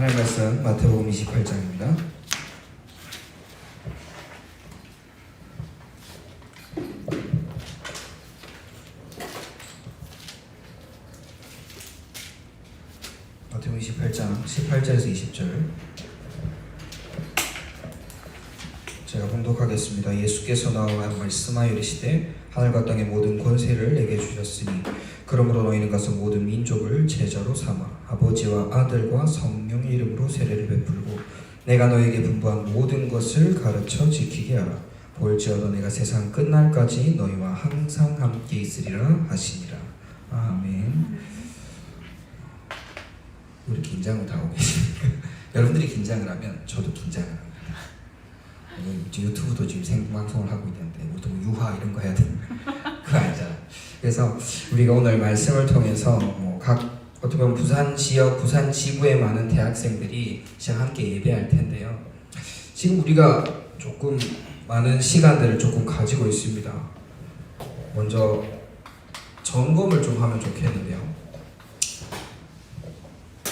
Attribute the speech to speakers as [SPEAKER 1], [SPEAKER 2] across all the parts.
[SPEAKER 1] 하나님 말씀 마태복음 28장입니다. 마태복음 28장 18절에서 20절 제가 봉독하겠습니다. 예수께서 나와 말씀하여 이르시되 하늘과 땅의 모든 권세를 내게 주셨으니 그러므로 너희는 가서 모든 민족을 제자로 삼아 아버지와 아들과 성령의 이름으로 세례를 베풀고 내가 너에게 분부한 모든 것을 가르쳐 지키게 하라. 볼지어다 내가 세상 끝날까지 너희와 항상 함께 있으리라 하시니라. 아멘. 우리 긴장을 다 하고 계십니까? 여러분들이 긴장을 하면 저도 긴장을 합니다. 유튜브도 지금 생방송을 하고 있는데 우리도 유화 이런 거 해야 되는 그거 아니잖아. 그래서 우리가 오늘 말씀을 통해서 각 어떻게 보면 부산 지역, 부산 지구에 많은 대학생들이 지금 함께 예배할 텐데요. 지금 우리가 조금 많은 시간들을 조금 가지고 있습니다. 먼저 점검을 좀 하면 좋겠는데요.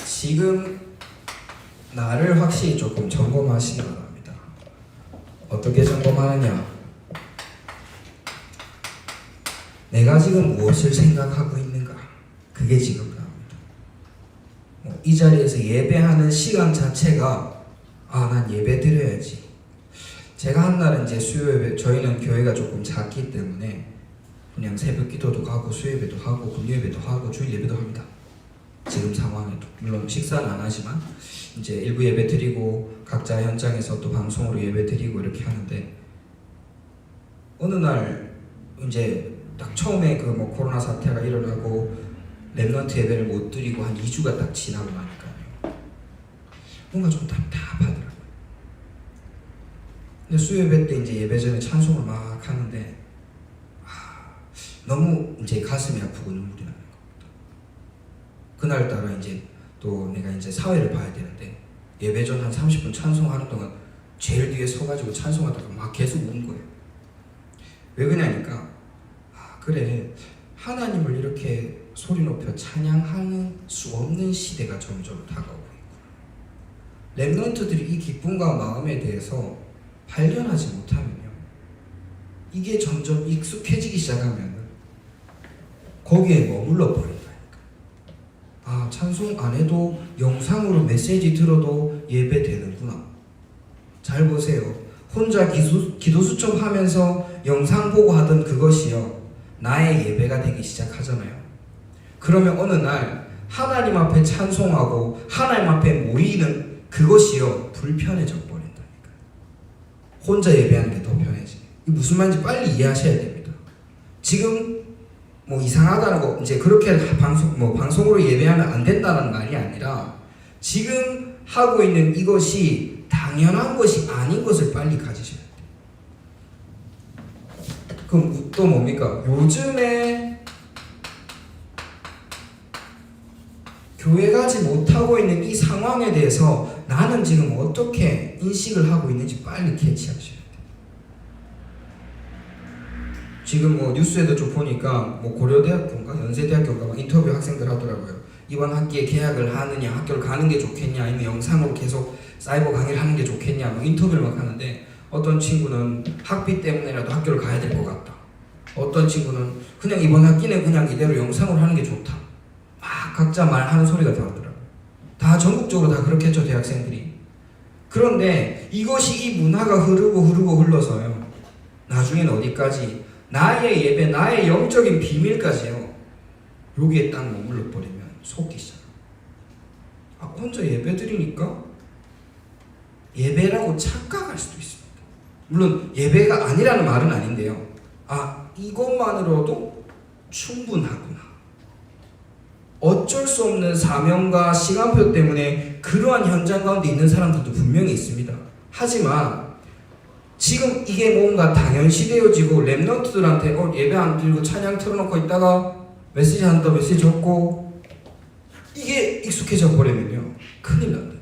[SPEAKER 1] 지금 나를 확실히 조금 점검하시기 바랍니다. 어떻게 점검하느냐? 내가 지금 무엇을 생각하고 있는가? 그게 지금 나옵니다. 이 자리에서 예배하는 시간 자체가 난 예배 드려야지. 제가 한 날은 이제 수요 예배, 저희는 교회가 조금 작기 때문에 그냥 새벽 기도도 가고 수요 예배도 하고 금요 예배도 하고 주일 예배도 합니다. 지금 상황에도 물론 식사는 안 하지만 이제 일부 예배 드리고 각자 현장에서 또 방송으로 예배 드리고 이렇게 하는데 어느 날 이제 딱 처음에 그 코로나 사태가 일어나고 랩런트 예배를 못 드리고 한 2주가 딱 지나고 나니까요. 뭔가 좀 답답하더라고요. 근데 수요 예배 때 이제 예배 전에 찬송을 막 하는데 너무 이제 가슴이 아프고 눈물이 나는 겁니다. 그날따라 이제 또 내가 이제 사회를 봐야 되는데 예배 전 한 30분 찬송하는 동안 제일 뒤에 서가지고 찬송하다가 막 계속 운 거예요. 왜 그러냐니까 그래 하나님을 이렇게 소리 높여 찬양하는 수 없는 시대가 점점 다가오고 있구나. 랩런트들이 이 기쁨과 마음에 대해서 발견하지 못하면요, 이게 점점 익숙해지기 시작하면 거기에 머물러 버린다니까. 찬송 안 해도 영상으로 메시지 들어도 예배 되는구나. 잘 보세요. 혼자 기도 수첩하면서 영상 보고 하던 그것이요, 나의 예배가 되기 시작하잖아요. 그러면 어느 날 하나님 앞에 찬송하고 하나님 앞에 모이는 그것이요, 불편해져 버린다니까. 혼자 예배하는 게 더 편해지. 이게 무슨 말인지 빨리 이해하셔야 됩니다. 지금 이상하다는 거, 이제 그렇게 방송으로 예배하면 안 된다는 말이 아니라 지금 하고 있는 이것이 당연한 것이 아닌 것을 빨리 가지셔야 돼요. 그럼 또 뭡니까? 요즘에 교회 가지 못하고 있는 이 상황에 대해서 나는 지금 어떻게 인식을 하고 있는지 빨리 캐치하셔야 돼요. 지금 뉴스에도 좀 보니까 고려대학교인가 연세대학교인가 막 인터뷰 학생들 하더라고요. 이번 학기에 개학을 하느냐, 학교를 가는 게 좋겠냐, 아니면 영상으로 계속 사이버 강의를 하는 게 좋겠냐, 인터뷰를 막 하는데 어떤 친구는 학비 때문에라도 학교를 가야 될 것 같다. 어떤 친구는 그냥 이번 학기는 그냥 이대로 영상으로 하는 게 좋다. 막 각자 말하는 소리가 다르더라고요. 다 전국적으로 다 그렇겠죠, 대학생들이. 그런데 이것이 이 문화가 흐르고 흘러서요, 나중에는 어디까지 나의 예배, 나의 영적인 비밀까지요, 여기에 딱 머물러 버리면 속기 시작합니다. 혼자 예배 드리니까 예배라고 착각할 수도 있습니다. 물론 예배가 아니라는 말은 아닌데요. 이것만으로도 충분하구나. 어쩔 수 없는 사명과 시간표 때문에 그러한 현장 가운데 있는 사람들도 분명히 있습니다. 하지만 지금 이게 뭔가 당연시되어지고 랩런트들한테 예배 안 드리고 찬양 틀어놓고 있다가 메시지 한다, 메시지 적고 이게 익숙해져 버리면요, 큰일 난다니까.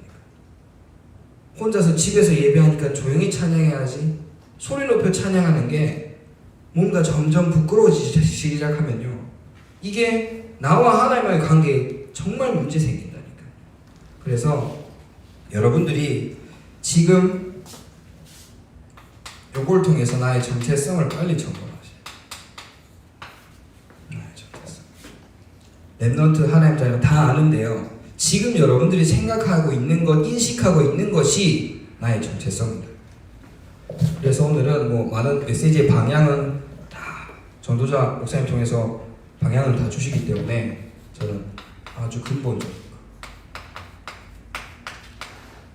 [SPEAKER 1] 혼자서 집에서 예배하니까 조용히 찬양해야지 소리 높여 찬양하는 게 뭔가 점점 부끄러워지기 시작하면요, 이게 나와 하나님과의 관계에 정말 문제 생긴다니까. 그래서 여러분들이 지금 요걸 통해서 나의 정체성을 빨리 점검하세요. 나의 정체성. 렘넌트 하나님 자녀 다 아는데요. 지금 여러분들이 생각하고 있는 것, 인식하고 있는 것이 나의 정체성입니다. 그래서 오늘은 뭐 많은 메시지의 방향은 다 전도자 목사님 통해서 방향을 다 주시기 때문에 저는 아주 근본적인 거.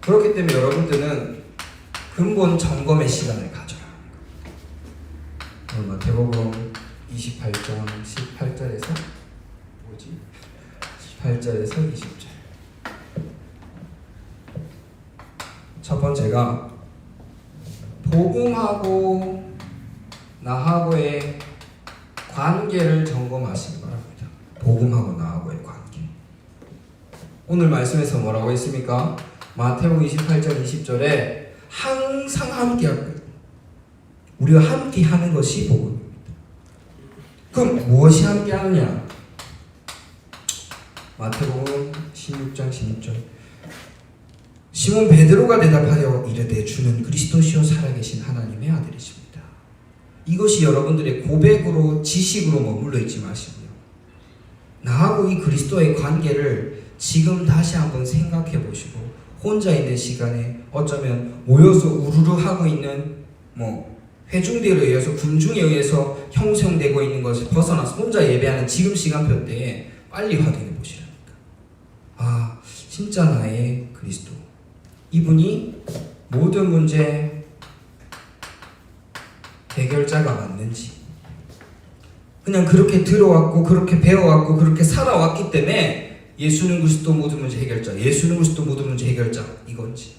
[SPEAKER 1] 그렇기 때문에 여러분들은 근본 점검의 시간을 가져라. 오늘 마태복음 28장 18절에서 18절에서 20절. 첫 번째가 복음하고 나하고의 관계를 점검하시기 바랍니다. 복음하고 나하고의 관계. 오늘 말씀에서 뭐라고 했습니까? 마태복음 28절 20절에 항상 함께하고 우리가 함께하는 것이 복음입니다. 그럼 무엇이 함께하느냐? 마태복음 16장 16절. 시몬 베드로가 대답하여 이르되 주는 그리스도시요 살아계신 하나님의 아들이십니다. 이것이 여러분들의 고백으로 지식으로 머물러 있지 마시고요. 나하고 이 그리스도의 관계를 지금 다시 한번 생각해 보시고 혼자 있는 시간에 어쩌면 모여서 우르르 하고 있는 회중들에 의해서 군중에 의해서 형성되고 있는 것을 벗어나서 혼자 예배하는 지금 시간표 때에 빨리 확인해 보시라니까. 아, 진짜 나의 그리스도. 이분이 모든 문제 해결자가 맞는지, 그냥 그렇게 들어왔고 그렇게 배워왔고 그렇게 살아왔기 때문에 예수는 그리스도 모든 문제 해결자, 예수는 그리스도 모든 문제 해결자 이건지.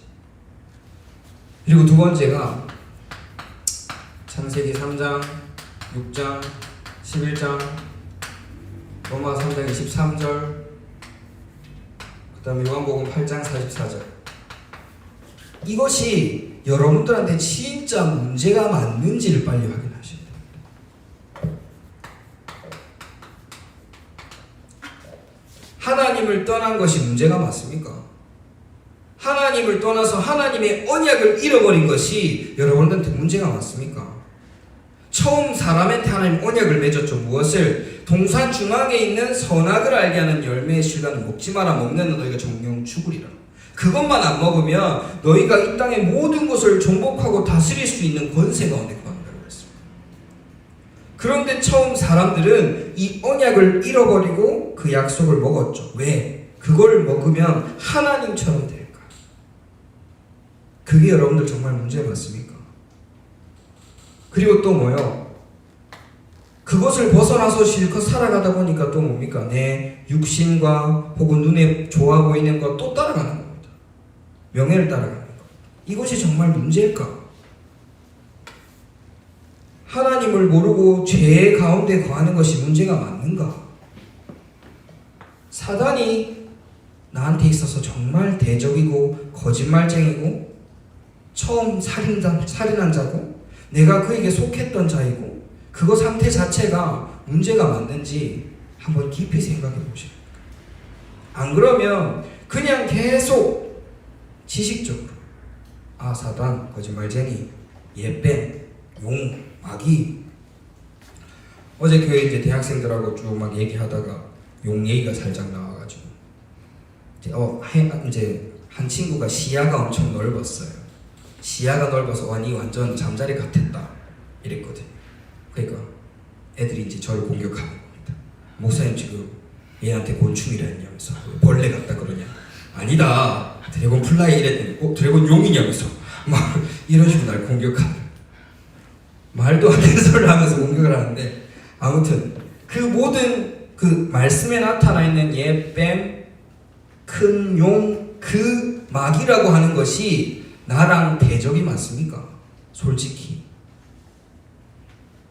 [SPEAKER 1] 그리고 두 번째가 창세기 3장 6장 11장 로마 3장 23절 그 다음에 요한복음 8장 44절. 이것이 여러분들한테 진짜 문제가 맞는지를 빨리 확인하셔야 돼요. 하나님을 떠난 것이 문제가 맞습니까? 하나님을 떠나서 하나님의 언약을 잃어버린 것이 여러분들한테 문제가 맞습니까? 처음 사람한테 하나님 언약을 맺었죠. 무엇을? 동산 중앙에 있는 선악을 알게 하는 열매의 실과는 먹지 마라. 먹는 너희가 정령 죽으리라. 그것만 안 먹으면 너희가 이 땅의 모든 것을 정복하고 다스릴 수 있는 권세가 얻게 된다고 했습니다. 그런데 처음 사람들은 이 언약을 잃어버리고 그 약속을 먹었죠. 왜? 그걸 먹으면 하나님처럼 될까? 그게 여러분들 정말 문제 맞습니까? 그리고 또 뭐요? 그것을 벗어나서 실컷 살아가다 보니까 또 뭡니까? 내 육신과 혹은 눈에 좋아 보이는 것 또 따라가는 겁니다. 명예를 따라가는 것. 이것이 정말 문제일까? 하나님을 모르고 죄 가운데 거하는 것이 문제가 맞는가? 사단이 나한테 있어서 정말 대적이고 거짓말쟁이고 처음 살인한 자고 내가 그에게 속했던 자이고 그거 상태 자체가 문제가 맞는지 한번 깊이 생각해 보시라. 안 그러면 그냥 계속 지식적으로 사단, 거짓말쟁이, 예뱀, 용, 마귀. 어제 교회 이제 대학생들하고 쭉 막 얘기하다가 용 얘기가 살짝 나와가지고 이제 한 친구가 시야가 엄청 넓었어요. 시야가 넓어서 니 완전 잠자리 같았다 이랬거든요. 그러니까 애들이 이제 저를 공격하는 겁니다. 목사님 지금 얘한테 곤충이라 했냐면서 벌레 같다 그러냐? 아니다. 드래곤 플라이 이랬더니 드래곤 용이냐면서 막 이런 식으로 날 공격하는, 말도 안 되는 소리를 하면서 공격을 하는데, 아무튼 그 모든 그 말씀에 나타나 있는 예뱀, 큰 용, 그 마귀라고 하는 것이 나랑 대적이 맞습니까? 솔직히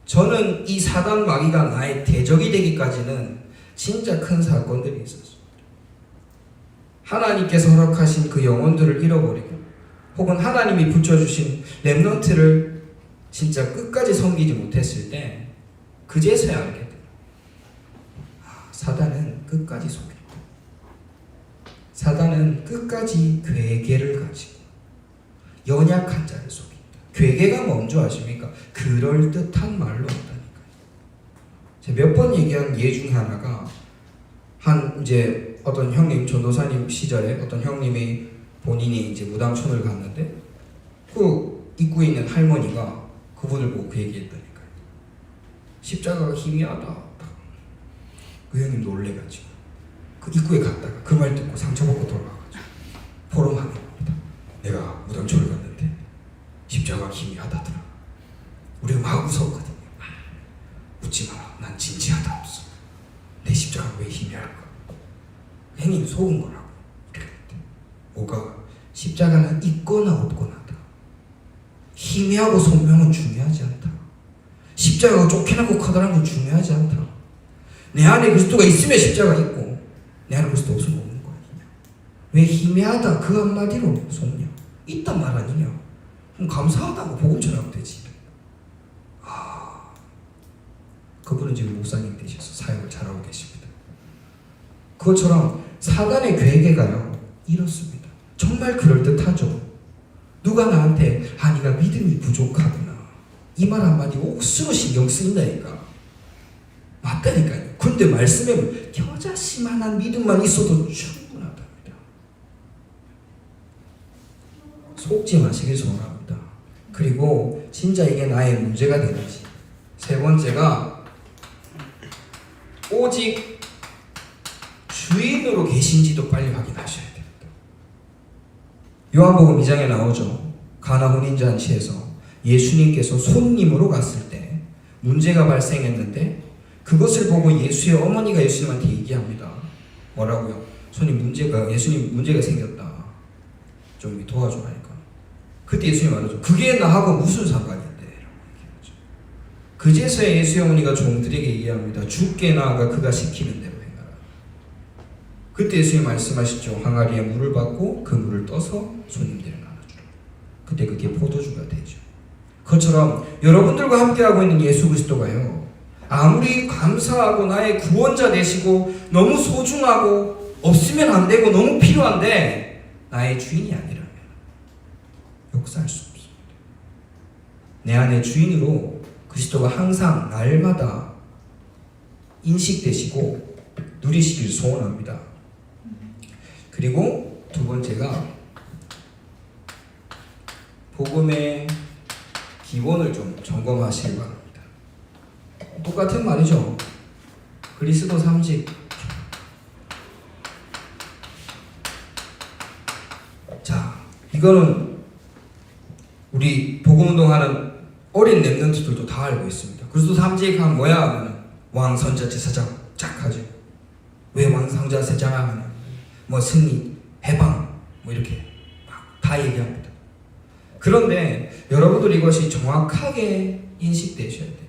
[SPEAKER 1] 저는 이 사단 마귀가 나의 대적이 되기까지는 진짜 큰 사건들이 있었어요. 하나님께서 허락하신 그 영혼들을 잃어버리고 혹은 하나님이 붙여주신 렘넌트를 진짜 끝까지 섬기지 못했을 때 그제서야 알게 돼요. 사단은 끝까지 속인다. 사단은 끝까지 괴계를 가지고 연약한 자를 속인다. 괴계가 뭔지 아십니까? 그럴듯한 말로 한다니까요. 제가 몇 번 얘기한 예 중에 하나가 이제 어떤 형님, 전도사님 시절에 어떤 형님이 본인이 이제 무당촌을 갔는데 그 입구에 있는 할머니가 그분을 보고 그 얘기했다니까요. 십자가가 희미하다. 그 형님 놀래가지고 그 입구에 갔다가 그 말 듣고 상처받고 돌아와가지고 포럼하는 겁니다. 내가 무당촌을 갔는데 십자가가 희미하다더라. 우리가 막 웃었거든요. 웃지 마라. 난 진지하다 없어. 내 십자가가 왜 희미할까? 형님 속은 거라고. 뭐가? 십자가는 있거나 없거나다. 희미하고 선명은 중요하지 않다. 십자가가 쫓겨나고 커다란 건 중요하지 않다. 내 안에 그리스도가 있으면 십자가 있고 내 안에 그리스도 없으면 없는 거 아니냐. 왜 희미하다 그 한마디로 속냐. 있단 말 아니냐. 그럼 감사하다고 복음 전하면 되지. 그분은 지금 목사님 되셔서 사역을 잘하고 계십니다. 그것처럼 사단의 괴계가요 이렇습니다. 정말 그럴듯하죠. 누가 나한테 네가 믿음이 부족하구나 이 말 한마디 억수로 신경 쓰인다니까. 맞다니까요. 근데 말씀에 겨자씨만한 믿음만 있어도 충분하답니다. 속지 마시길 소원합니다. 그리고 진짜 이게 나의 문제가 되는지. 세 번째가 오직 주인으로 계신지도 빨리 확인하셔야 됩니다. 요한복음 2장에 나오죠. 가나 혼인잔치에서 예수님께서 손님으로 갔을 때 문제가 발생했는데 그것을 보고 예수의 어머니가 예수님한테 얘기합니다. 뭐라고요? 예수님 문제가 생겼다. 좀 도와줘라니까. 그때 예수님 말하죠. 그게 나하고 무슨 상관인데? 그제서야 예수의 어머니가 종들에게 얘기합니다. 주께 나아가 그가 시키는 대로 행하라. 그때 예수님 말씀하시죠. 항아리에 물을 받고 그 물을 떠서 손님들에게 나눠주라. 그때 그게 포도주가 되죠. 그것처럼 여러분들과 함께하고 있는 예수 그리스도가요. 아무리 감사하고 나의 구원자 되시고 너무 소중하고 없으면 안 되고 너무 필요한데 나의 주인이 아니라면 역사할 수 없습니다. 내 안에 주인으로 그리스도가 항상 날마다 인식되시고 누리시길 소원합니다. 그리고 두 번째가 복음의 기본을 좀 점검하시기 바랍니다. 똑같은 말이죠. 그리스도 3직. 자, 이거는 우리 복음운동하는 어린 랩런트들도 다 알고 있습니다. 그리스도 3직 하면 뭐야 하면 왕, 선자, 제사장 쫙 하죠. 왜 왕, 선자, 제사장 하면 뭐 승리, 해방 뭐 이렇게 막 다 얘기합니다. 그런데 여러분들 이것이 정확하게 인식되셔야 됩니다.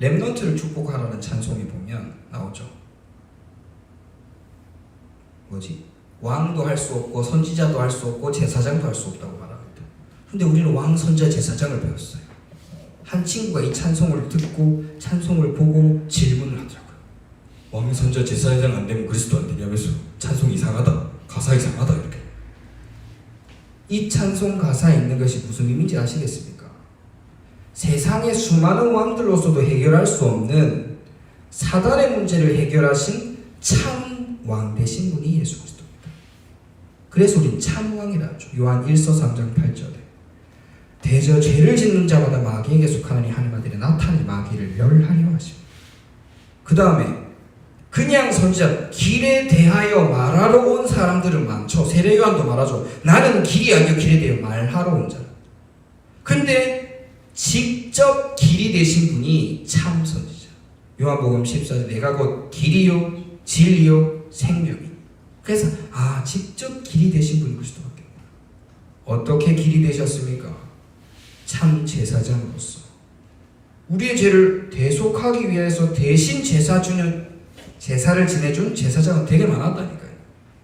[SPEAKER 1] 랩런트를 축복하라는 찬송이 보면 나오죠. 뭐지? 왕도 할 수 없고 선지자도 할 수 없고 제사장도 할 수 없다고 말합니다. 근데 우리는 왕, 선자, 제사장을 배웠어요. 한 친구가 이 찬송을 듣고 찬송을 보고 질문을 하더라고요. 왕, 선자, 제사장 안 되면 그리스도 안 되냐면서 찬송 이상하다, 가사 이상하다 이렇게. 이 찬송 가사에 있는 것이 무슨 의미인지 아시겠습니까? 세상의 수많은 왕들로서도 해결할 수 없는 사단의 문제를 해결하신 참 왕 되신 분이 예수 그리스도입니다. 그래서 우린 참 왕이라 하죠. 요한 1서 3장 8절에 대저 죄를 짓는 자마다 마귀에게 속하느니 하나님 아들이 나타내 마귀를 멸하려 하십니다. 그 다음에 그냥 선지자 길에 대하여 말하러 온 사람들은 많죠. 세례 요한도 말하죠. 나는 길이 아니요 길에 대하여 말하러 온 자라. 근데 직접 길이 되신 분이 참 선지자. 요한복음 14절 내가 곧 길이요 진리요 생명이. 그래서 직접 길이 되신 분이 그리스도밖에 없구나. 어떻게 길이 되셨습니까? 참 제사장으로서 우리의 죄를 대속하기 위해서 대신 제사를 지내준 제사장은 되게 많았다니까요.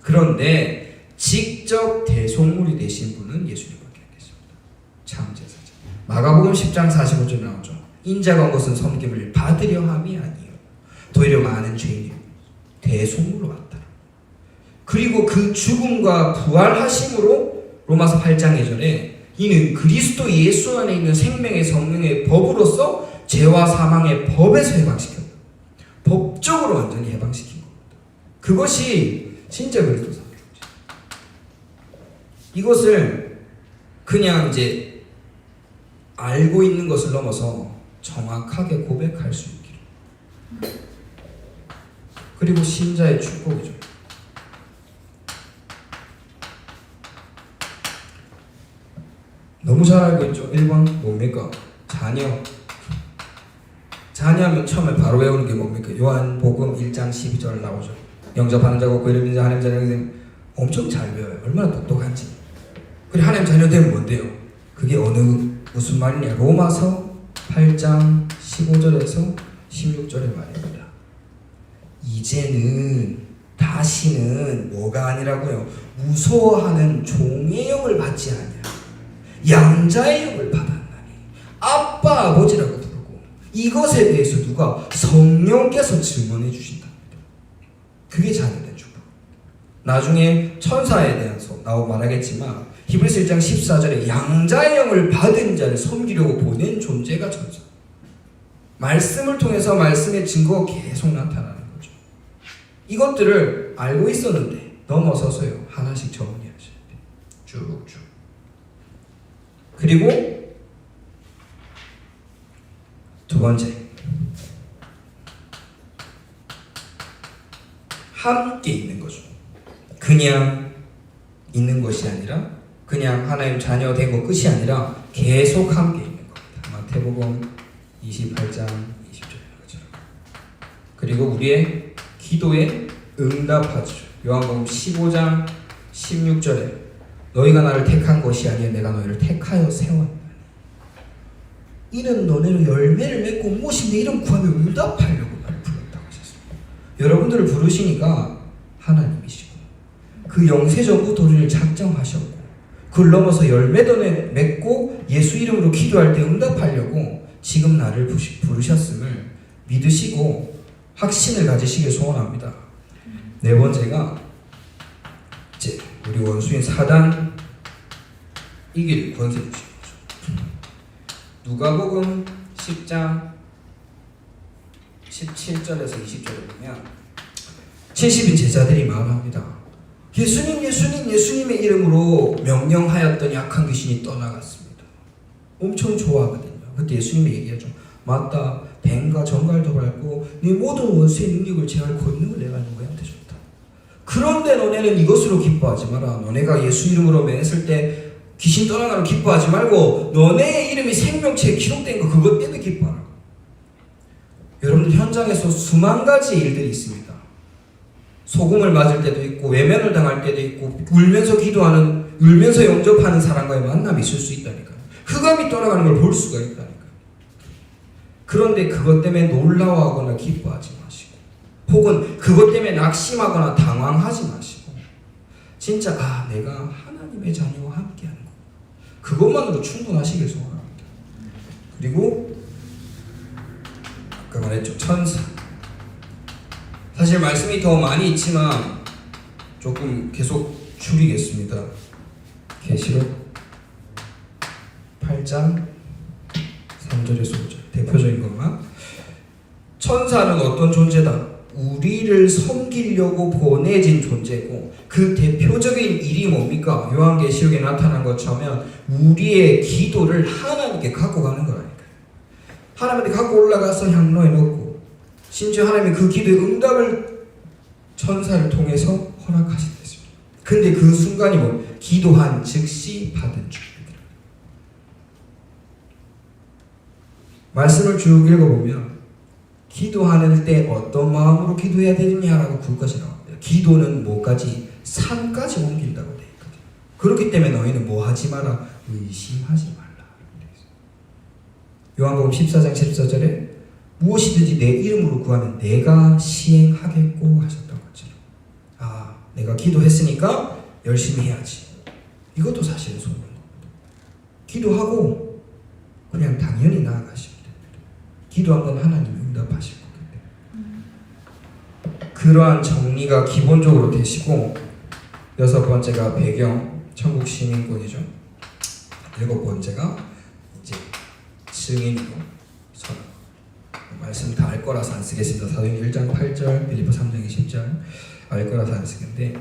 [SPEAKER 1] 그런데 직접 대속물이 되신 분은 예수님밖에 안 계십니다. 참 제사장. 마가복음 10장 45절 나오죠. 인자가 온 것은 섬김을 받으려 함이 아니요 도리어 많은 죄인이 대속물로 왔다. 그리고 그 죽음과 부활하심으로 로마서 8장 2절에 이는 그리스도 예수 안에 있는 생명의 성령의 법으로서 죄와 사망의 법에서 해방시켰다. 법적으로 완전히 해방시킨 겁니다. 그것이 진짜 그리스도 사랑의 존재. 이것을 그냥 이제 알고 있는 것을 넘어서 정확하게 고백할 수 있기를. 그리고 신자의 축복이죠. 너무 잘 알고 있죠. 1번 뭡니까? 자녀. 자녀하면 처음에 바로 외우는 게 뭡니까? 요한복음 1장 12절 나오죠. 영접하는 자고 그 이름 인자 하나님 자녀 되면 엄청 잘 배워요. 얼마나 똑똑한지. 그리고 하나님 자녀 되면 뭔데요? 그게 무슨 말이냐? 로마서 8장 15절에서 16절의 말입니다. 이제는 다시는 뭐가 아니라고요? 무서워하는 종의 영을 받지 아니라 양자의 영을 받았나니 아빠 아버지라고 부르고 이것에 대해서 누가? 성령께서 증언해 주신답니다. 그게 자녀된 축복. 나중에 천사에 대해서 말하겠지만 히브리서 1장 14절에 양자의 영을 받은 자를 섬기려고 보낸 존재가 천사. 말씀을 통해서 말씀의 증거가 계속 나타나는 거죠. 이것들을 알고 있었는데 넘어서서요 하나씩 정리하셔야 돼요. 쭉쭉. 그리고 두 번째, 함께 있는 거죠. 그냥 있는 것이 아니라 그냥 하나님 자녀 된 것 끝이 아니라 계속 함께 있는 겁니다. 마태복음 28장 20절인 것처럼. 그리고 우리의 기도에 응답하죠. 요한복음 15장 16절에 너희가 나를 택한 것이 아니라 내가 너희를 택하여 세웠다. 이는 너네로 열매를 맺고 무엇이 내 이름 구하며 응답하려고 나를 불렀다고 하셨습니다. 여러분들을 부르시니까 하나님이시고 그 영세전부터 우리를 작정하셨고 그걸 넘어서 열매도 맺고 예수 이름으로 기도할 때 응답하려고 지금 나를 부르셨음을 믿으시고 확신을 가지시길 소원합니다. 네 번째가 이제 우리 원수인 사단 이길 권세 주신 거죠. 누가복음 10장 17절에서 20절에 보면 70인 제자들이 말합니다. 예수님의 이름으로 명령하였더니 악한 귀신이 떠나갔습니다. 엄청 좋아하거든요. 그때 예수님이 얘기하죠. 맞다. 뱀과 정갈도 밟고 네 모든 원수의 능력을 제할 권능을 내가 너희한테 줬다. 그런데 너네는 이것으로 기뻐하지 마라. 너네가 예수 이름으로 맹했을 때 귀신 떠나가는 기뻐하지 말고 너네의 이름이 생명체에 기록된 거 그것 때문에 기뻐하라. 여러분들 현장에서 수만 가지 일들이 있습니다. 소금을 맞을 때도 있고 외면을 당할 때도 있고 울면서 영접하는 사람과의 만남이 있을 수 있다니까요. 흑암이 떠나가는 걸 볼 수가 있다니까요. 그런데 그것 때문에 놀라워하거나 기뻐하지 마시고 혹은 그것 때문에 낙심하거나 당황하지 마시고 진짜 내가 하나님의 자녀와 함께하는 것 그것만으로 충분하시길 소원합니다. 그리고 아까 말했죠. 천사. 사실 말씀이 더 많이 있지만 조금 계속 줄이겠습니다. 계시록 8장 3절에서 5절 대표적인 것만. 천사는 어떤 존재다? 우리를 섬기려고 보내진 존재고 그 대표적인 일이 뭡니까? 요한계시록에 나타난 것처럼 우리의 기도를 하나님께 갖고 가는 거라니까요. 하나님께 갖고 올라가서 향로에 놓고 심지어 하나님이 그 기도의 응답을 천사를 통해서 허락하신댔습니다. 근데 그 순간이 기도한 즉시 받은 축복이다. 말씀을 쭉 읽어보면 기도하는 때 어떤 마음으로 기도해야 되느냐라고 그것까지 나옵니다. 기도는 뭐까지? 산까지 옮긴다고 되어 있거든요. 그렇기 때문에 너희는 뭐 하지 마라? 의심하지 말라. 요한복음 14장 14절에 무엇이든지 내 이름으로 구하면 내가 시행하겠고 하셨던 것처럼 내가 기도했으니까 열심히 해야지. 이것도 사실은 소원인 겁니다. 기도하고 그냥 당연히 나아가시면 됩니다. 기도한 건 하나님이 응답하실 거기 때문에. 그러한 정리가 기본적으로 되시고 여섯 번째가 배경, 천국 시민권이죠. 일곱 번째가 이제 증인으로 선. 말씀 다 알 거라서 안 쓰겠습니다. 사도행전 1장 8절, 빌립보 3장 20절 알 거라서 안 쓰겠는데,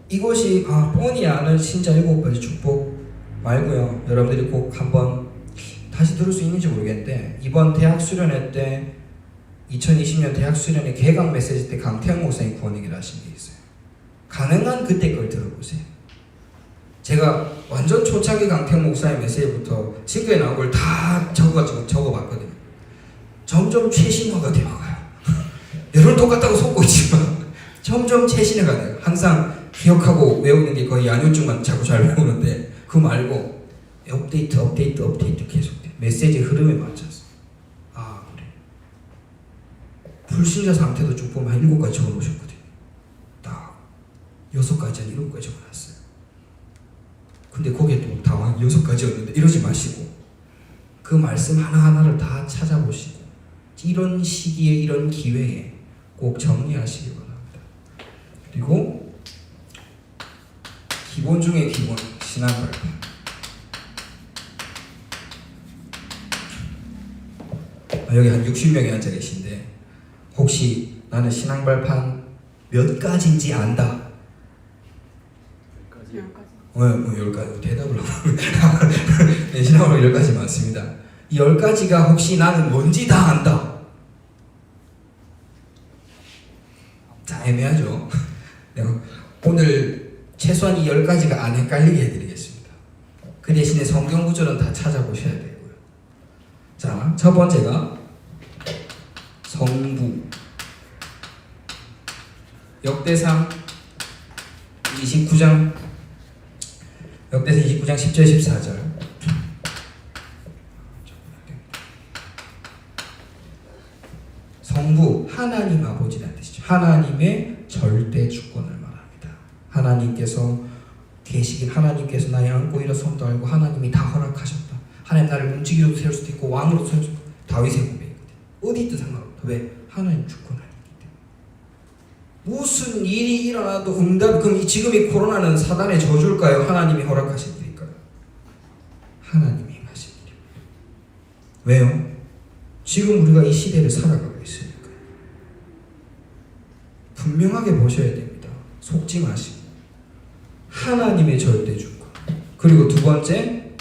[SPEAKER 1] 이것이 뻔히 아는 신자 일곱 가지 축복 말고요. 여러분들이 꼭 한번 다시 들을 수 있는지 모르겠는데, 이번 대학 수련회 때 2020년 대학 수련회 개강 메시지 때 강태영 목사님 구원 얘기를 하신 게 있어요. 가능한 그때 걸 들어보세요. 제가 완전 초창기 강태영 목사님 메시지부터 지금까지 나온 걸 다 적어봤거든요. 점점 최신화가 되어가요. 여러분 똑같다고 속고 있지만 점점 최신화가 돼요. 항상 기억하고 외우는 게 거의 양요증만 자꾸 잘 외우는데, 그거 말고 업데이트 계속돼요. 메시지 흐름에 맞춰서. 그래. 불신자 상태도 쭉 보면 한 7가지 적어놓으셨거든요. 딱 6가지 한 7가지 적어놨어요. 근데 거기에 또 당황 6가지였는데 이러지 마시고 그 말씀 하나하나를 다 찾아보시고 이런 시기에 이런 기회에 꼭 정리하시기 바랍니다. 그리고 기본 중에 기본, 신앙 발판. 여기 한 60명이 앉아 계신데 혹시 나는 신앙 발판 몇 가지인지 안다? 10가지. 대답을 하고 네, 신앙으로 10가지 많습니다. 이 10가지가 혹시 나는 뭔지 다 안다? 자, 애매하죠? 오늘 최소한 이 10가지가 안 헷갈리게 해드리겠습니다. 그 대신에 성경 구절은 다 찾아보셔야 되고요. 자, 첫 번째가 성부. 역대상 29장 10절 14절. 성부, 하나님 아버지라는 뜻이죠. 하나님의 절대 주권을 말합니다. 하나님께서 계시긴, 하나님께서 나의 안고 일어선도 알고 하나님이 다 허락하셨다. 하나님 나를 움직이로도 세울 수도 있고 왕으로도 세울 수도 있고. 다윗의 고백이거든요. 어디 있든 상관없다. 왜? 하나님 주권 아니기 때문에. 무슨 일이 일어나도 응답. 그럼 지금 이 코로나는 사단의 저주일까요? 하나님이 허락하신 일일까요? 하나님이 행하신 일입니다. 왜요? 지금 우리가 이 시대를 살아가고 있으니까요. 분명하게 보셔야 됩니다. 속지 마시고. 하나님의 절대 주권. 그리고 두 번째,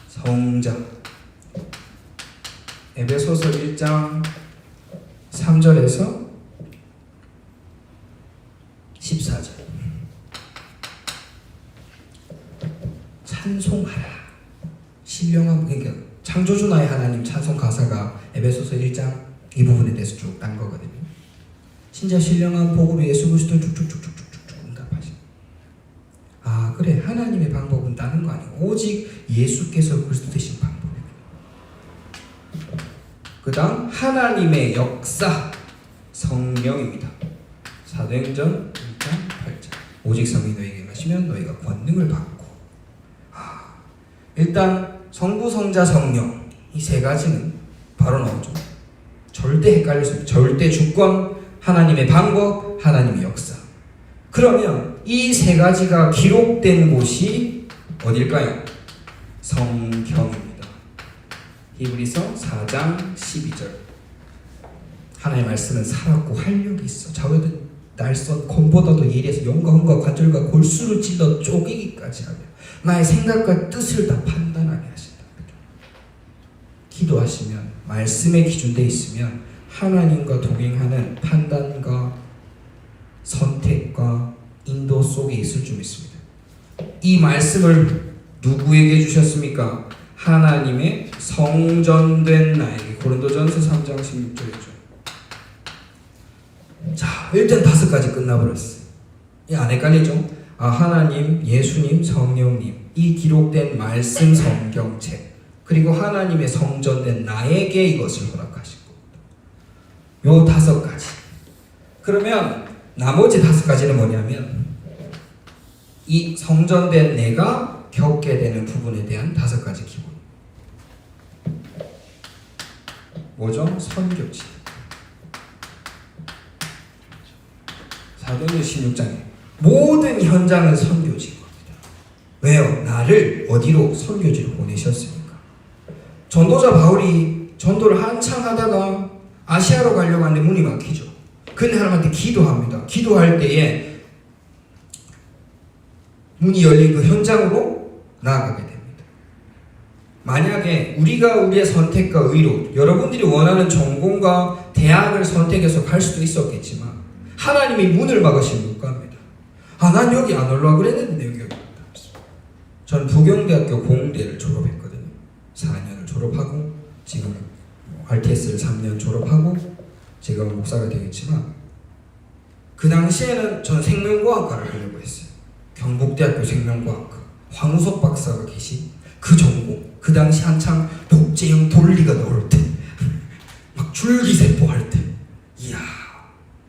[SPEAKER 1] 성자. 에베소서 1장 3절에서 14절. 찬송하라. 신령한, 그러니까 창조주 나의 하나님 찬송 가사가 에베소서 1장 이 부분에 대해서 쭉 딴 거거든요. 진짜 신령한 복으로 예수 그리스도를 쭉쭉쭉쭉쭉쭉 응답하시고. 그래, 하나님의 방법은 다른 거 아니고 오직 예수께서 그리스도 되신 방법이고. 그 다음 하나님의 역사, 성령입니다. 사도행전 1장 8절. 오직 성령이 너에게 임하시면 너희가 권능을 받고. 일단 성부, 성자, 성령 이 세 가지는 바로 나오죠. 절대 헷갈릴 수 없어요. 절대 주권, 하나님의 방법, 하나님의 역사. 그러면 이 세 가지가 기록된 곳이 어딜까요? 성경입니다. 히브리서 4장 12절. 하나님의 말씀은 살았고 활력이 있어 좌우든 날선 검보다도 예리해서 영과 혼과 관절과 골수를 찔러 쪼개기까지 하며 나의 생각과 뜻을 다 판단하게 하신답니다. 기도하시면 말씀에 기준되어 있으면 하나님과 동행하는 판단과 선택과 인도 속에 있을 줄 믿습니다. 이 말씀을 누구에게 주셨습니까? 하나님의 성전된 나에게. 고린도전서 3장 16절이죠. 자, 일단 5가지 끝나버렸어요. 안 헷갈리죠? 하나님, 예수님, 성령님, 이 기록된 말씀 성경책, 그리고 하나님의 성전된 나에게 이것을 허락하신 겁니다. 요 5가지. 그러면 나머지 5가지는 뭐냐면 이 성전된 내가 겪게 되는 부분에 대한 5가지 기본. 뭐죠? 선교지. 사도행전 16장에 모든 현장은 선교지인 겁니다. 왜요? 나를 어디로? 선교지로 보내셨으니까. 전도자 바울이 전도를 한창 하다가 아시아로 가려고 하는데 문이 막히죠. 근데 하나님한테 기도합니다. 기도할 때에 문이 열린 그 현장으로 나아가게 됩니다. 만약에 우리가 우리의 선택과 의로 여러분들이 원하는 전공과 대학을 선택해서 갈 수도 있었겠지만 하나님이 문을 막으시면 못 갑니다. 난 여기 안 올라와 그랬는데 여기 왔다. 전 부경대학교 공대를 졸업했거든요. 4년을 졸업하고 지금 RTS를 3년 졸업하고 지금 목사가 되겠지만 그 당시에는 전 생명과학과를 하려고 했어요. 경북대학교 생명과학과 황우석 박사가 계신 그 전공. 그 당시 한창 복제형 돌리가 나올 때 막 줄기세포 할 때 이야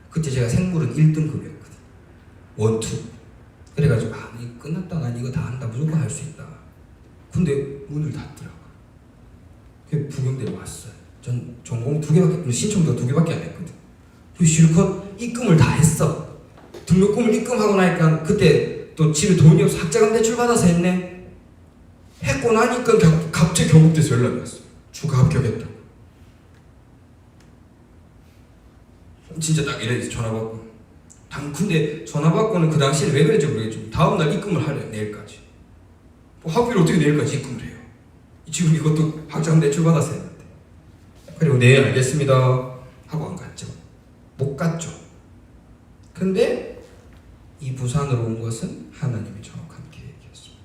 [SPEAKER 1] 그때 제가 생물은 1등급이었거든. 원투. 그래가지고 이거 끝났다. 난 이거 다 한다. 무조건 할 수 있다. 근데 문을 닫더라고요. 그래서 부경대로 왔어요. 전 전공 2개밖에 신청도 2개밖에 안 했거든. 실컷 입금을 다 했어. 등록금을 입금하고 나니까 그때 또 집에 돈이 없어 학자금 대출 받아서 했네. 했고 나니까 갑자기 경북대에서 연락이 왔어. 추가 합격했다. 진짜 딱 이래 전화 받고. 근데 전화 받고는 그 당시에는 왜 그랬지 모르겠지만 다음날 입금을 하래요. 내일까지. 학비를 어떻게 내일까지 입금을 해요? 지금 이것도 학자금 대출 받아서 했는데. 그리고 네 알겠습니다 하고 안 갔죠. 못 갔죠. 근데 이 부산으로 온 것은 하나님의 정확한 계획이었습니다.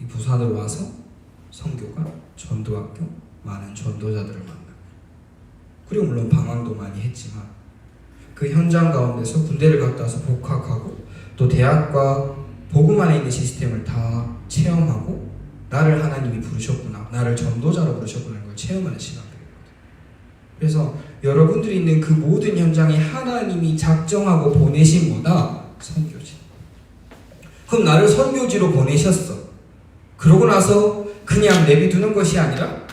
[SPEAKER 1] 이 부산으로 와서 선교가 전도학교 많은 전도자들을 만나고 그리고 물론 방황도 많이 했지만 그 현장 가운데서 군대를 갔다 와서 복학하고 또 대학과 복음 안에 있는 시스템을 다 체험하고 나를 하나님이 부르셨구나, 나를 전도자로 부르셨구나 하는 걸 체험하는 시간들이거든요. 그래서 여러분들이 있는 그 모든 현장에 하나님이 작정하고 보내신 뭐다? 선교지. 그럼 나를 선교지로 보내셨어. 그러고 나서 그냥 내비두는 것이 아니라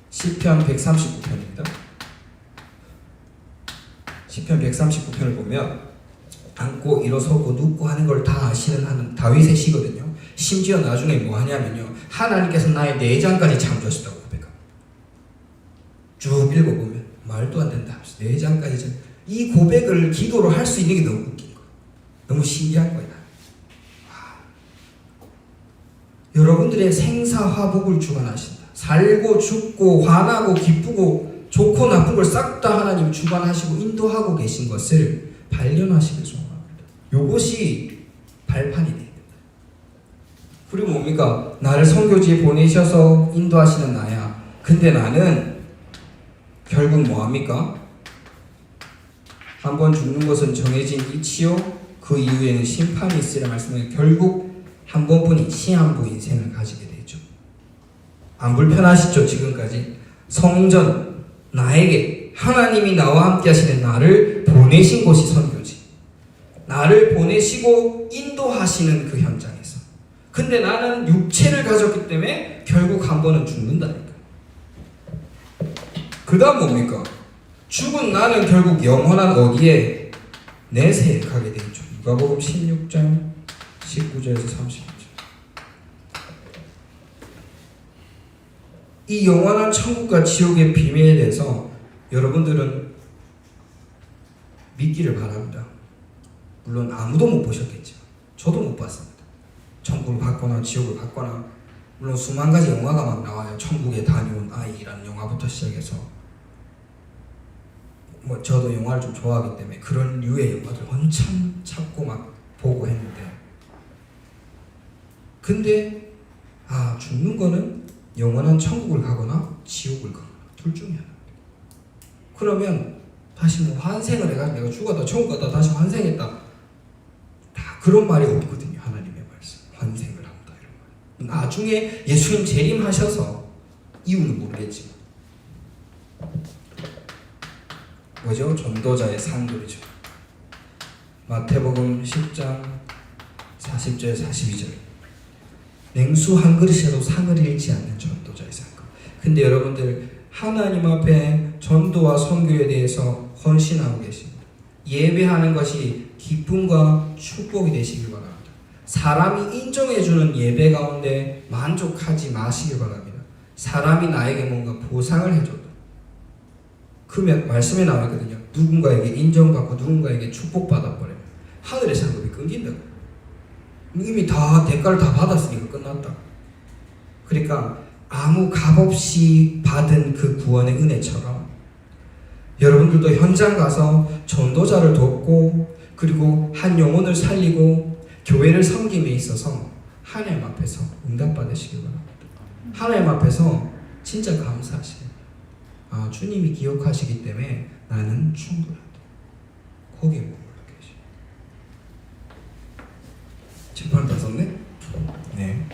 [SPEAKER 1] 시편 139편입니다. 시편 139편을 보면 앉고 일어서고 눕고 하는 걸 다 아시는 다윗의 시거든요. 심지어 나중에 뭐 하냐면요, 하나님께서 나의 내장까지 창조하셨다고 고백합니다. 쭉 읽어보면 말도 안 된다. 내장까지. 이 고백을 기도로 할 수 있는 게 너무 웃긴 거예요. 너무 신기한 거예요. 여러분들의 생사화복을 주관하신다. 살고 죽고 화나고 기쁘고 좋고 나쁜 걸 싹 다 하나님 주관하시고 인도하고 계신 것을 발견하시길 소원합니다. 요것이 발판이 됩니다. 그리고 뭡니까? 나를 선교지에 보내셔서 인도하시는 나야. 근데 나는 결국 뭐합니까? 한번 죽는 것은 정해진 이치요 그 이후에는 심판이 있으라 말씀해. 결국 한 번뿐인 시한부 인생을 가지게 되죠. 안 불편하시죠? 지금까지 성전 나에게 하나님이 나와 함께 하시는 나를 보내신 곳이 선교지. 나를 보내시고 인도하시는 그 현장에서. 근데 나는 육체를 가졌기 때문에 결국 한 번은 죽는다니까. 그 다음 뭡니까? 죽은 나는 결국 영원한 어디에? 내세에 가게 되죠. 누가복음 16장 19절에서 30절. 이 영원한 천국과 지옥의 비밀에 대해서 여러분들은 믿기를 바랍니다. 물론 아무도 못 보셨겠지만 저도 못 봤습니다. 천국을 봤거나 지옥을 봤거나, 물론 수만 가지 영화가 막 나와요. 천국에 다녀온 아이라는 영화부터 시작해서 뭐 저도 영화를 좀 좋아하기 때문에 그런 류의 영화들 한참 찾고 막 보고 했는데, 근데 죽는 거는 영원한 천국을 가거나 지옥을 가거나 둘 중에 하나. 그러면 다시 뭐 환생을 해가지고 내가 죽었다 천국 갔다 다시 환생했다, 다 그런 말이 없거든요. 하나님의 말씀 환생을 한다 이런 말. 나중에 예수님 재림하셔서 이유는 모르겠지만 뭐죠? 전도자의 상급이죠. 마태복음 10장 40절 42절. 냉수 한 그릇이라도 상을 잃지 않는 전도자의 상급. 근데 여러분들 하나님 앞에 전도와 선교에 대해서 헌신하고 계십니다. 예배하는 것이 기쁨과 축복이 되시길 바랍니다. 사람이 인정해주는 예배 가운데 만족하지 마시길 바랍니다. 사람이 나에게 뭔가 보상을 해줬다. 그 말씀에 나와 있거든요. 누군가에게 인정받고 누군가에게 축복받아버리면 하늘의 상급이 끊긴다고. 이미 다 대가를 다 받았으니까 끝났다. 그러니까 아무 값없이 받은 그 구원의 은혜처럼 여러분들도 현장 가서 전도자를 돕고 그리고 한 영혼을 살리고 교회를 섬김에 있어서 하나님 앞에서 응답받으시길 바랍니다. 하나님 앞에서 진짜 감사하시길. 아, 주님이 기억하시기 때문에 나는 충분하다. 거기에 머물러 계시. 칠판을 다 썼네? 네.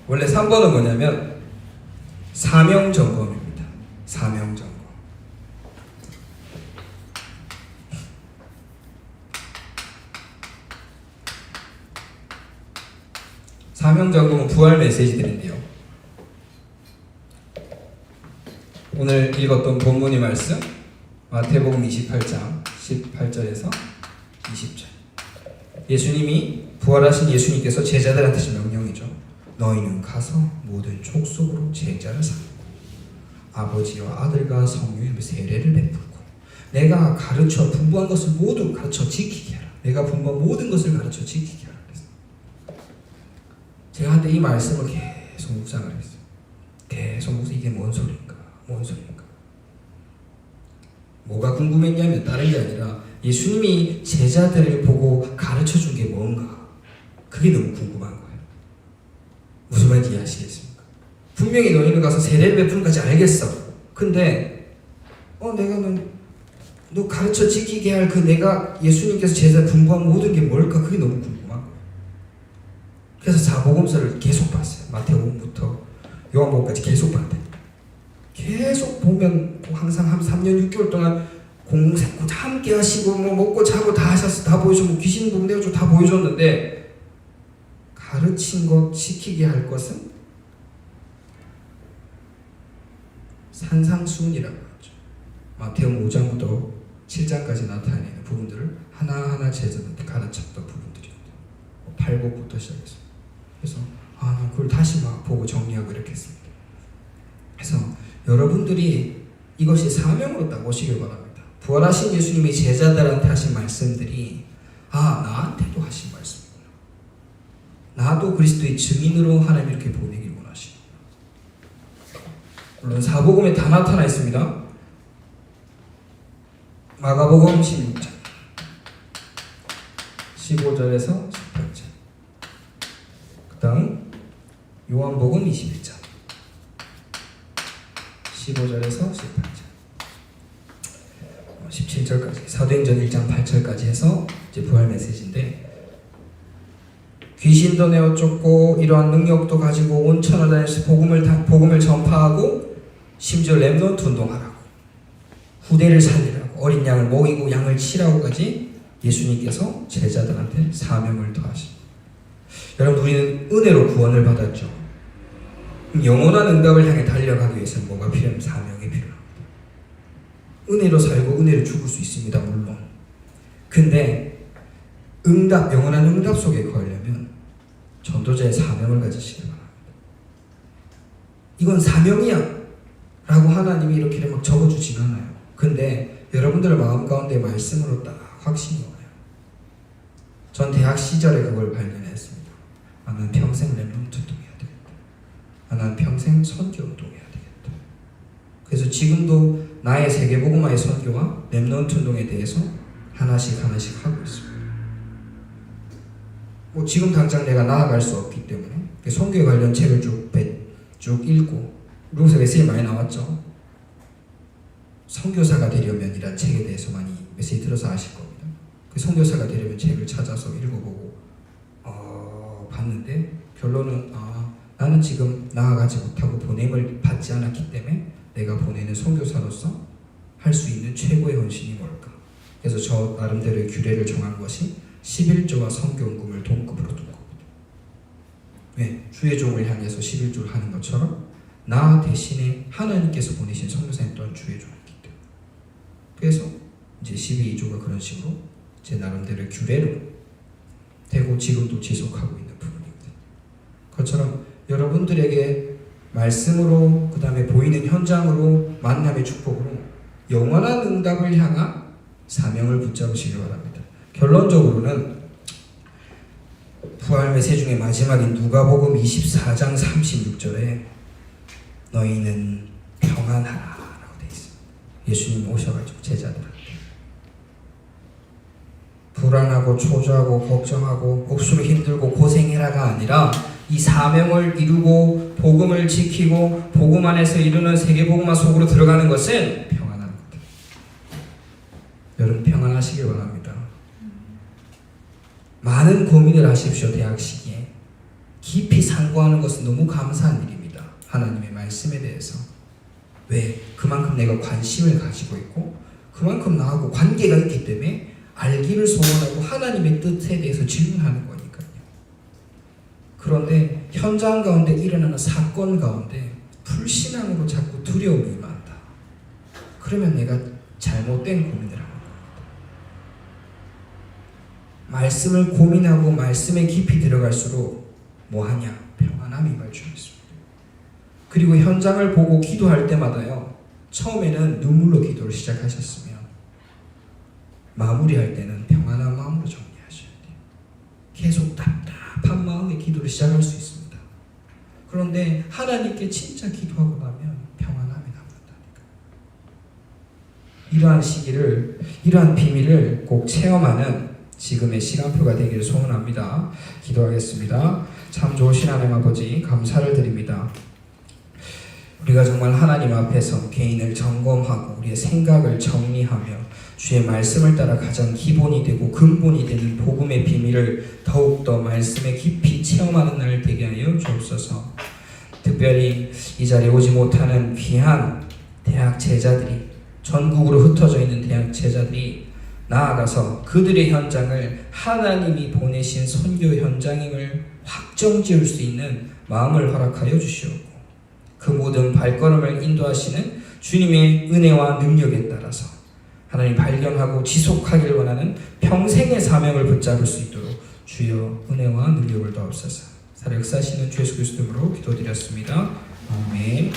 [SPEAKER 1] 원래 3번은 뭐냐면 사명 점검입니다. 사명 점검. 사명 점검은 부활 메시지들인데요. 오늘 읽었던 본문의 말씀 마태복음 28장 18절에서 20절. 예수님이 부활하신 예수님께서 제자들한테 주신 명령이죠. 너희는 가서 모든 족속으로 제자를 삼고 아버지와 아들과 성령의 이름으로 세례를 베풀고 내가 가르쳐 분부한 것을 모두 가르쳐 지키게 하라. 내가 분부한 모든 것을 가르쳐 지키게 하라. 제가 한때 이 말씀을 계속 묵상을 했어요. 계속 묵상 이게 뭔 소리인가? 뭔 소리인가? 뭐가 궁금했냐면 다른 게 아니라 예수님이 제자들을 보고 가르쳐 준 게 뭔가? 그게 너무 궁금한 거예요. 무슨 말인지 이해하시겠습니까? 분명히 너희는 가서 세례를 베푸는 까지 알겠어. 근데 너 가르쳐 지키게 할 그 내가 예수님께서 제자 분부한 모든 게 뭘까? 그게 너무 궁금한 거예요. 그래서 사복음서를 계속 봤어요. 마태복음부터 요한복음까지 계속 봤대. 계속 보면 항상 한 3년 6개월 동안 공생고 함께 하시고 뭐 먹고 자고 다 하셨어. 다 보여주고 귀신 동네고 다 보여줬는데 가르친 것 지키게 할 것은 산상수훈이라고 하죠. 마태복음 5장부터 7장까지 나타내는 부분들을 하나하나 제자들한테 가르쳤던 부분들이었죠. 8복부터 시작했습니다. 그래서 그걸 다시 막 보고 정리하고 이렇게 했습니다. 그래서 여러분들이 이것이 사명으로 딱 오시길 바랍니다. 부활하신 예수님이 제자들한테 하신 말씀들이 나한테도 하신 말씀이구나. 나도 그리스도의 증인으로 하나님 이렇게 보내길 원하시고 물론 사복음에 다 나타나 있습니다. 마가복음 16장 15절에서 18절 그 다음 요한복음 21장 15절에서 18절 17절까지 사도행전 1장 8절까지 해서 이제 부활 메시지인데 귀신도 내어 쫓고 이러한 능력도 가지고 온 천하 다니면서 복음을 전파하고 심지어 렘넌트 운동하라고 후대를 살리라고 어린 양을 먹이고 양을 치라고까지 예수님께서 제자들한테 사명을 더하십니다. 여러분 우리는 은혜로 구원을 받았죠. 영원한 응답을 향해 달려가기 위해서는 뭐가 필요하면 사명이 필요합니다. 은혜로 살고 은혜로 죽을 수 있습니다. 물론. 근데 영원한 응답 속에 거하려면 전도자의 사명을 가지시기 바랍니다. 이건 사명이야 라고 하나님이 이렇게 막 적어주진 않아요. 근데 여러분들의 마음 가운데 말씀으로 딱 확신이 와요. 전 대학 시절에 그걸 발견했습니다. 나는 평생 렘넌트 운동해야 되겠다. 나는 평생 선교 운동해야 되겠다. 그래서 지금도 나의 세계복음화의 선교와 렘넌트 운동에 대해서 하나씩 하고 있습니다. 지금 당장 내가 나아갈 수 없기 때문에 선교에 관련 책을 쭉 읽고 루스 메시지 많이 나왔죠. 선교사가 되려면이란 책에 대해서 많이 메시지 들어서 아실 겁니다. 그 선교사가 되려면 책을 찾아서 읽어보고 봤는데 결론은 나는 지금 나아가지 못하고 보냄을 받지 않았기 때문에 내가 보내는 선교사로서 할 수 있는 최고의 헌신이 뭘까? 그래서 저 나름대로의 규례를 정한 것이 11조와 선교헌금을 동급으로 둔 겁니다. 왜? 주의 종을 향해서 11조를 하는 것처럼 나 대신에 하나님께서 보내신 선교사님 또한 주의 종이기 때문에 그래서 이제 12조가 그런 식으로 제 나름대로 규례로 되고 지금도 지속하고 있는 부분입니다. 그것처럼 여러분들에게 말씀으로 그 다음에 보이는 현장으로 만남의 축복으로 영원한 응답을 향한 사명을 붙잡으시기 바랍니다. 결론적으로는 부활 메시지 중에 마지막인 누가복음 24장 36절에 너희는 평안하라 라고 되어 있습니다. 예수님이 오셔가지고 제자들한테 불안하고 초조하고 걱정하고 억수로 힘들고 고생해라가 아니라 이 사명을 이루고 복음을 지키고 복음 안에서 이루는 세계복음화 속으로 들어가는 것은 평안한 거다. 여러분 평안하시길 바랍니다. 많은 고민을 하십시오. 대학 시기에 깊이 상고하는 것은 너무 감사한 일입니다. 하나님의 말씀에 대해서. 왜? 그만큼 내가 관심을 가지고 있고 그만큼 나하고 관계가 있기 때문에 알기를 소원하고 하나님의 뜻에 대해서 질문하는 거니까요. 그런데 현장 가운데 일어나는 사건 가운데 불신앙으로 자꾸 두려움이 임한다. 그러면 내가 잘못된 고민을 하는 겁니다. 말씀을 고민하고 말씀에 깊이 들어갈수록 뭐하냐? 평안함이 임할 줄 믿습니다. 그리고 현장을 보고 기도할 때마다요. 처음에는 눈물로 기도를 시작하셨으면 마무리할 때는 평안한 마음으로 정리하셔야 돼요. 계속 답답한 마음의 기도를 시작할 수 있습니다. 그런데 하나님께 진짜 기도하고 나면 평안함이 남는다니까요. 이러한 시기를, 이러한 비밀을 꼭 체험하는 지금의 시간표가 되기를 소원합니다. 기도하겠습니다. 참 좋으신 하나님 아버지 감사를 드립니다. 우리가 정말 하나님 앞에서 개인을 점검하고 우리의 생각을 정리하며 주의 말씀을 따라 가장 기본이 되고 근본이 되는 복음의 비밀을 더욱더 말씀에 깊이 체험하는 날 되게 하여 주옵소서. 특별히 이 자리에 오지 못하는 귀한 대학 제자들이, 전국으로 흩어져 있는 대학 제자들이 나아가서 그들의 현장을 하나님이 보내신 선교 현장임을 확정지을 수 있는 마음을 허락하여 주시옵고, 그 모든 발걸음을 인도하시는 주님의 은혜와 능력에 따라서 하나님 발견하고 지속하길 원하는 평생의 사명을 붙잡을 수 있도록 주여 은혜와 능력을 더옵소서. 살아 역사하시는 주 예수 그리스도 이름으로 기도드렸습니다. 아멘.